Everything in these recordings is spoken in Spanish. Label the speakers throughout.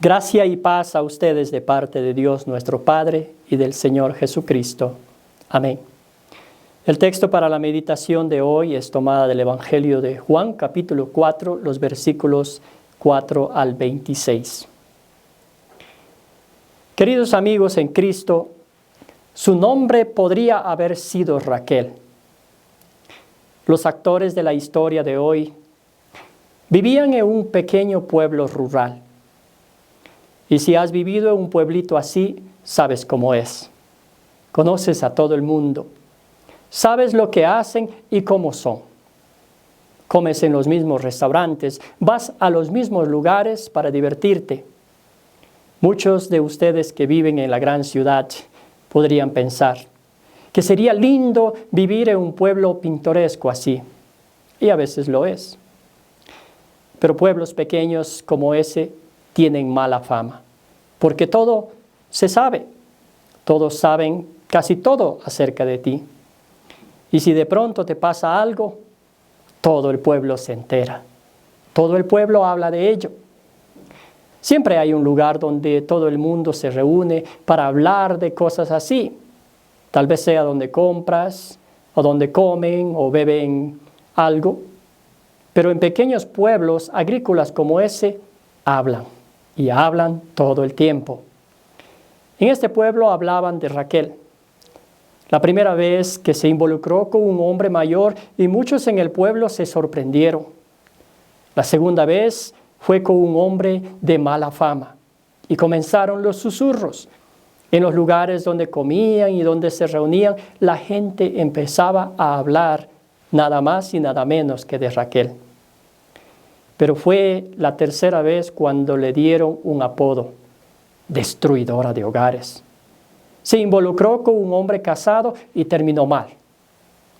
Speaker 1: Gracia y paz a ustedes de parte de Dios nuestro Padre y del Señor Jesucristo. Amén. El texto para la meditación de hoy es tomada del Evangelio de Juan, capítulo 4, los versículos 4 al 26. Queridos amigos en Cristo, su nombre podría haber sido Raquel. Los actores de la historia de hoy vivían en un pequeño pueblo rural. Y si has vivido en un pueblito así, sabes cómo es. Conoces a todo el mundo. Sabes lo que hacen y cómo son. Comes en los mismos restaurantes, vas a los mismos lugares para divertirte. Muchos de ustedes que viven en la gran ciudad podrían pensar que sería lindo vivir en un pueblo pintoresco así. Y a veces lo es. Pero pueblos pequeños como ese tienen mala fama, porque todo se sabe. Todos saben casi todo acerca de ti. Y si de pronto te pasa algo, todo el pueblo se entera. Todo el pueblo habla de ello. Siempre hay un lugar donde todo el mundo se reúne para hablar de cosas así. Tal vez sea donde compras, o donde comen, o beben algo. Pero en pequeños pueblos agrícolas como ese, hablan. Y hablan todo el tiempo. En este pueblo hablaban de Raquel. La primera vez que se involucró con un hombre mayor y muchos en el pueblo se sorprendieron. La segunda vez fue con un hombre de mala fama y comenzaron los susurros. En los lugares donde comían y donde se reunían, la gente empezaba a hablar nada más y nada menos que de Raquel. Pero fue la tercera vez cuando le dieron un apodo, destruidora de hogares. Se involucró con un hombre casado y terminó mal.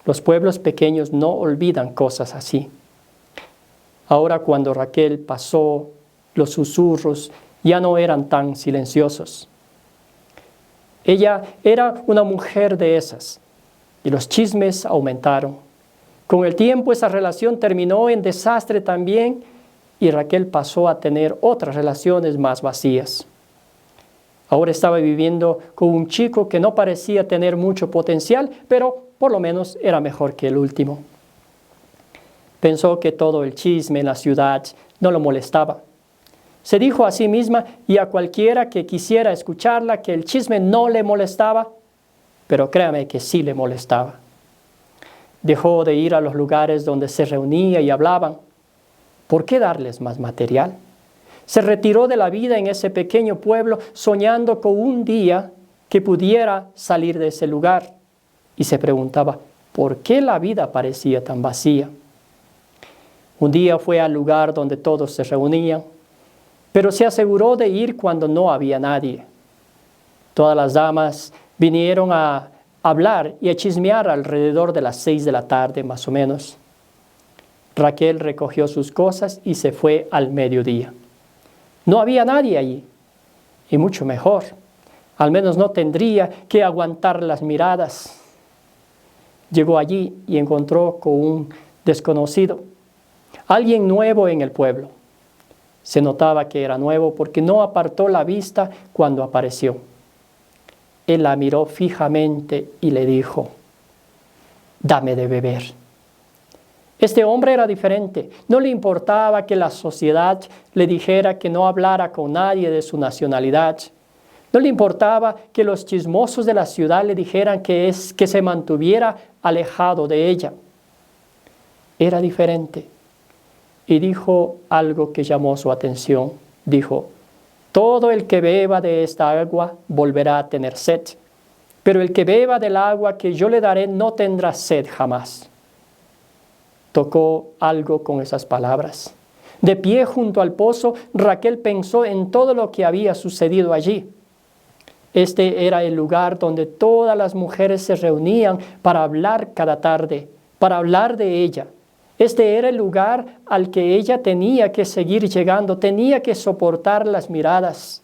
Speaker 1: Los pueblos pequeños no olvidan cosas así. Ahora cuando Raquel pasó, los susurros ya no eran tan silenciosos. Ella era una mujer de esas y los chismes aumentaron. Con el tiempo esa relación terminó en desastre también y Raquel pasó a tener otras relaciones más vacías. Ahora estaba viviendo con un chico que no parecía tener mucho potencial, pero por lo menos era mejor que el último. Pensó que todo el chisme en la ciudad no lo molestaba. Se dijo a sí misma y a cualquiera que quisiera escucharla que el chisme no le molestaba, pero créame que sí le molestaba. Dejó de ir a los lugares donde se reunía y hablaban. ¿Por qué darles más material? Se retiró de la vida en ese pequeño pueblo soñando con un día que pudiera salir de ese lugar. Y se preguntaba, ¿por qué la vida parecía tan vacía? Un día fue al lugar donde todos se reunían, pero se aseguró de ir cuando no había nadie. Todas las damas vinieron a hablar y a chismear alrededor de las 6 de la tarde más o menos. Raquel recogió sus cosas y se fue al mediodía. No había nadie allí, y mucho mejor. Al menos no tendría que aguantar las miradas. Llegó allí y encontró con un desconocido, alguien nuevo en el pueblo. Se notaba que era nuevo porque no apartó la vista cuando apareció. Él la miró fijamente y le dijo, «Dame de beber». Este hombre era diferente. No le importaba que la sociedad le dijera que no hablara con nadie de su nacionalidad. No le importaba que los chismosos de la ciudad le dijeran que se mantuviera alejado de ella. Era diferente. Y dijo algo que llamó su atención. Dijo, «Todo el que beba de esta agua volverá a tener sed, pero el que beba del agua que yo le daré no tendrá sed jamás». Tocó algo con esas palabras. De pie junto al pozo, Raquel pensó en todo lo que había sucedido allí. Este era el lugar donde todas las mujeres se reunían para hablar cada tarde, para hablar de ella. Este era el lugar al que ella tenía que seguir llegando, tenía que soportar las miradas.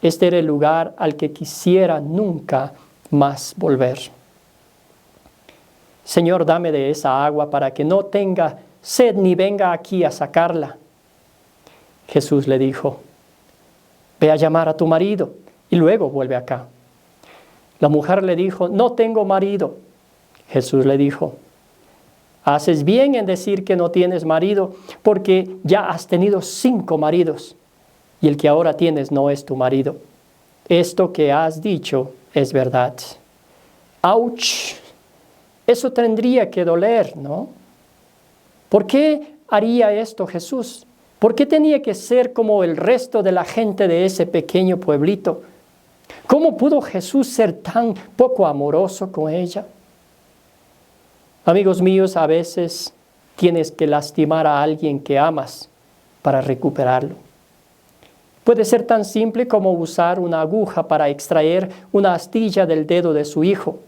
Speaker 1: Este era el lugar al que quisiera nunca más volver. Señor, dame de esa agua para que no tenga sed ni venga aquí a sacarla. Jesús le dijo, ve a llamar a tu marido y luego vuelve acá. La mujer le dijo, no tengo marido. Jesús le dijo, haces bien en decir que no tienes marido, porque ya has tenido 5 maridos, y el que ahora tienes no es tu marido. Esto que has dicho es verdad. ¡Auch! Eso tendría que doler, ¿no? ¿Por qué haría esto Jesús? ¿Por qué tenía que ser como el resto de la gente de ese pequeño pueblito? ¿Cómo pudo Jesús ser tan poco amoroso con ella? Amigos míos, a veces tienes que lastimar a alguien que amas para recuperarlo. Puede ser tan simple como usar una aguja para extraer una astilla del dedo de su hijo.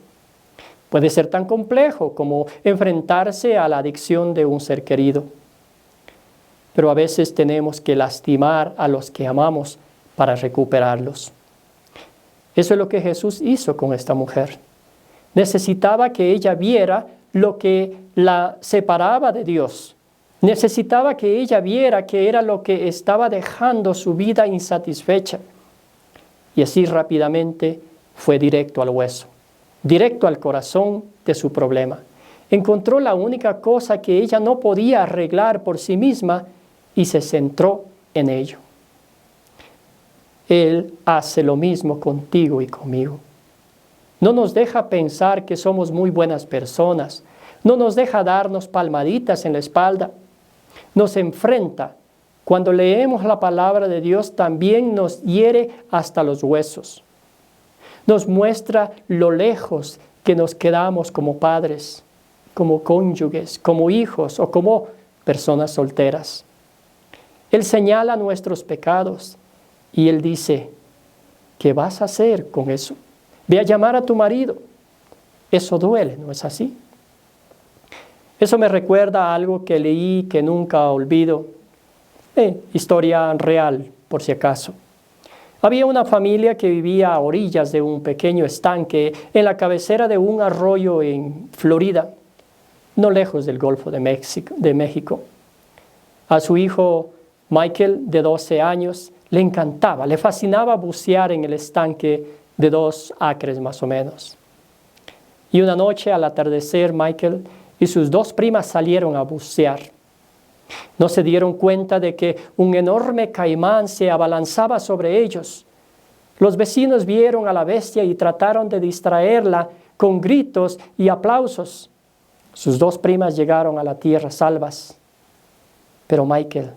Speaker 1: Puede ser tan complejo como enfrentarse a la adicción de un ser querido. Pero a veces tenemos que lastimar a los que amamos para recuperarlos. Eso es lo que Jesús hizo con esta mujer. Necesitaba que ella viera lo que la separaba de Dios. Necesitaba que ella viera que era lo que estaba dejando su vida insatisfecha. Y así rápidamente fue directo al hueso, directo al corazón de su problema. Encontró la única cosa que ella no podía arreglar por sí misma y se centró en ello. Él hace lo mismo contigo y conmigo. No nos deja pensar que somos muy buenas personas. No nos deja darnos palmaditas en la espalda. Nos enfrenta. Cuando leemos la palabra de Dios, también nos hiere hasta los huesos. Nos muestra lo lejos que nos quedamos como padres, como cónyuges, como hijos o como personas solteras. Él señala nuestros pecados y Él dice, ¿qué vas a hacer con eso? Ve a llamar a tu marido. Eso duele, ¿no es así? Eso me recuerda a algo que leí que nunca olvido. Historia real, por si acaso. Había una familia que vivía a orillas de un pequeño estanque en la cabecera de un arroyo en Florida, no lejos del Golfo de México. A su hijo Michael, de 12 años, le encantaba, le fascinaba bucear en el estanque de 2 acres más o menos. Y una noche al atardecer, Michael y sus 2 primas salieron a bucear. No se dieron cuenta de que un enorme caimán se abalanzaba sobre ellos. Los vecinos vieron a la bestia y trataron de distraerla con gritos y aplausos. Sus 2 primas llegaron a la tierra salvas. Pero Michael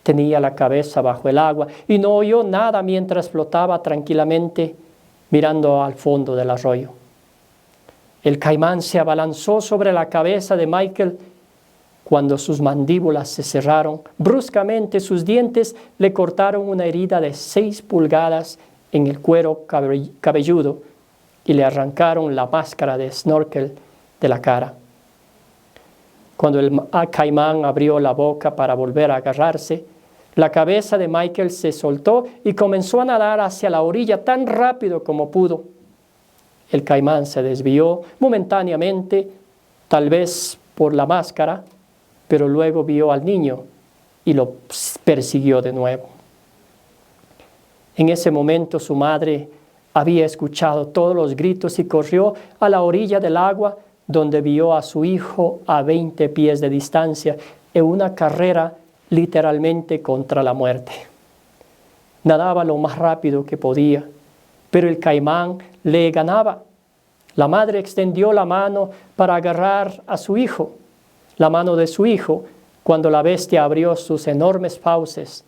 Speaker 1: tenía la cabeza bajo el agua y no oyó nada mientras flotaba tranquilamente mirando al fondo del arroyo. El caimán se abalanzó sobre la cabeza de Michael. Cuando sus mandíbulas se cerraron, bruscamente sus dientes le cortaron una herida de 6 pulgadas en el cuero cabelludo y le arrancaron la máscara de snorkel de la cara. Cuando el caimán abrió la boca para volver a agarrarse, la cabeza de Michael se soltó y comenzó a nadar hacia la orilla tan rápido como pudo. El caimán se desvió momentáneamente, tal vez por la máscara, pero luego vio al niño y lo persiguió de nuevo. En ese momento su madre había escuchado todos los gritos y corrió a la orilla del agua, donde vio a su hijo a 20 pies de distancia en una carrera literalmente contra la muerte. Nadaba lo más rápido que podía, pero el caimán le ganaba. La madre extendió la mano para agarrar a su hijo, la mano de su hijo, cuando la bestia abrió sus enormes fauces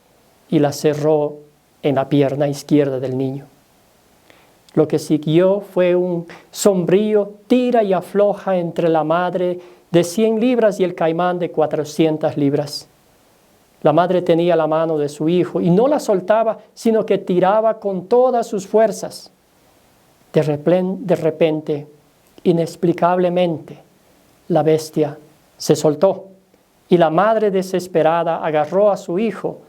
Speaker 1: y la cerró en la pierna izquierda del niño. Lo que siguió fue un sombrío tira y afloja entre la madre de 100 libras y el caimán de 400 libras. La madre tenía la mano de su hijo y no la soltaba, sino que tiraba con todas sus fuerzas. De repente, inexplicablemente, la bestia se soltó y la madre desesperada agarró a su hijo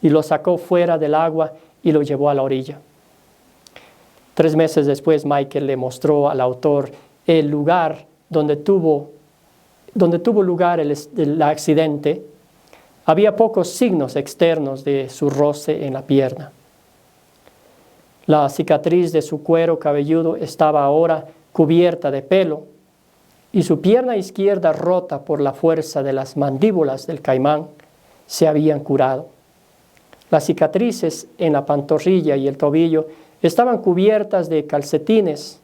Speaker 1: y lo sacó fuera del agua y lo llevó a la orilla. 3 meses después, Michael le mostró al autor el lugar donde tuvo lugar el accidente. Había pocos signos externos de su roce en la pierna. La cicatriz de su cuero cabelludo estaba ahora cubierta de pelo y su pierna izquierda, rota por la fuerza de las mandíbulas del caimán, se habían curado. Las cicatrices en la pantorrilla y el tobillo estaban cubiertas de calcetines.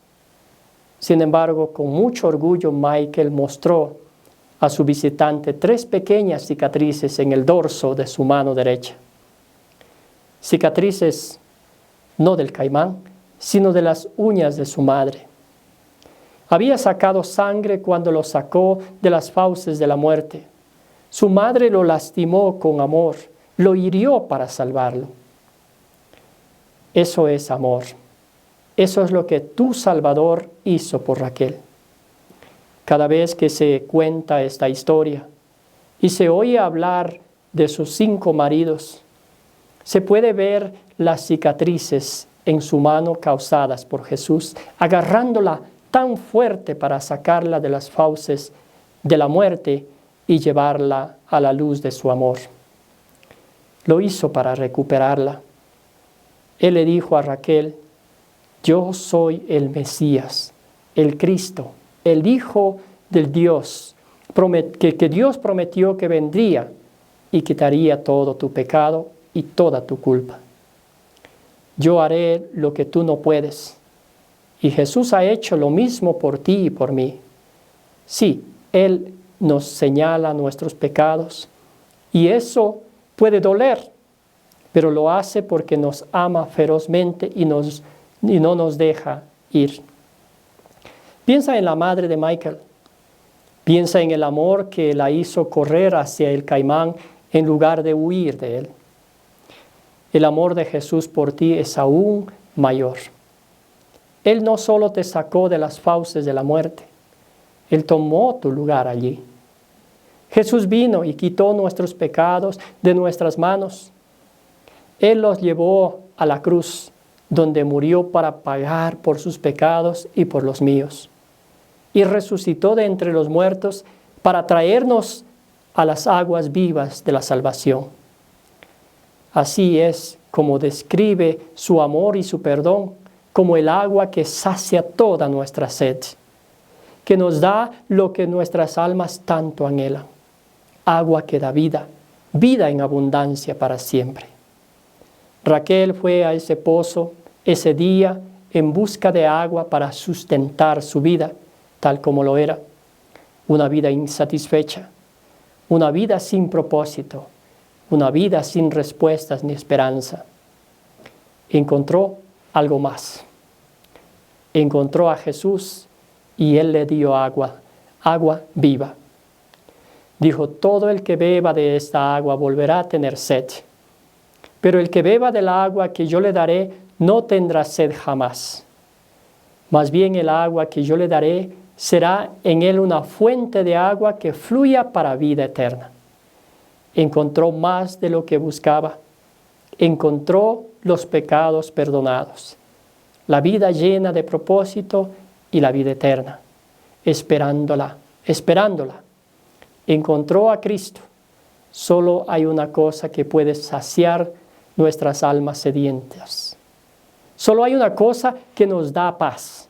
Speaker 1: Sin embargo, con mucho orgullo, Michael mostró a su visitante 3 pequeñas cicatrices en el dorso de su mano derecha. Cicatrices no del caimán, sino de las uñas de su madre. Había sacado sangre cuando lo sacó de las fauces de la muerte. Su madre lo lastimó con amor, lo hirió para salvarlo. Eso es amor. Eso es lo que tu Salvador hizo por Raquel. Cada vez que se cuenta esta historia y se oye hablar de sus 5 maridos, se puede ver las cicatrices en su mano causadas por Jesús, agarrándola tan fuerte para sacarla de las fauces de la muerte y llevarla a la luz de su amor. Lo hizo para recuperarla. Él le dijo a Raquel: yo soy el Mesías, el Cristo, el Hijo del Dios, que Dios prometió que vendría y quitaría todo tu pecado y toda tu culpa. Yo haré lo que tú no puedes. Y Jesús ha hecho lo mismo por ti y por mí. Sí, Él nos señala nuestros pecados y eso puede doler, pero lo hace porque nos ama ferozmente y no nos deja ir. Piensa en la madre de Michael. Piensa en el amor que la hizo correr hacia el caimán en lugar de huir de él. El amor de Jesús por ti es aún mayor. Él no solo te sacó de las fauces de la muerte, Él tomó tu lugar allí. Jesús vino y quitó nuestros pecados de nuestras manos. Él los llevó a la cruz, donde murió para pagar por sus pecados y por los míos. Y resucitó de entre los muertos para traernos a las aguas vivas de la salvación. Así es como describe su amor y su perdón, como el agua que sacia toda nuestra sed, que nos da lo que nuestras almas tanto anhelan, agua que da vida, vida en abundancia para siempre. Raquel fue a ese pozo ese día en busca de agua para sustentar su vida, tal como lo era, una vida insatisfecha, una vida sin propósito, una vida sin respuestas ni esperanza. Encontró algo más. Encontró a Jesús y Él le dio agua, agua viva. Dijo: todo el que beba de esta agua volverá a tener sed, pero el que beba del agua que yo le daré no tendrá sed jamás. Más bien el agua que yo le daré será en él una fuente de agua que fluya para vida eterna. Encontró más de lo que buscaba. Encontró los pecados perdonados, la vida llena de propósito y la vida eterna, esperándola. Encontró a Cristo. Solo hay una cosa que puede saciar nuestras almas sedientas. Solo hay una cosa que nos da paz.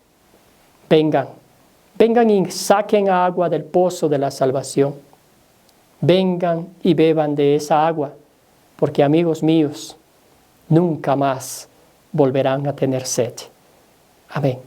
Speaker 1: Vengan y saquen agua del pozo de la salvación. Vengan y beban de esa agua, porque, amigos míos, nunca más volverán a tener sed. Amén.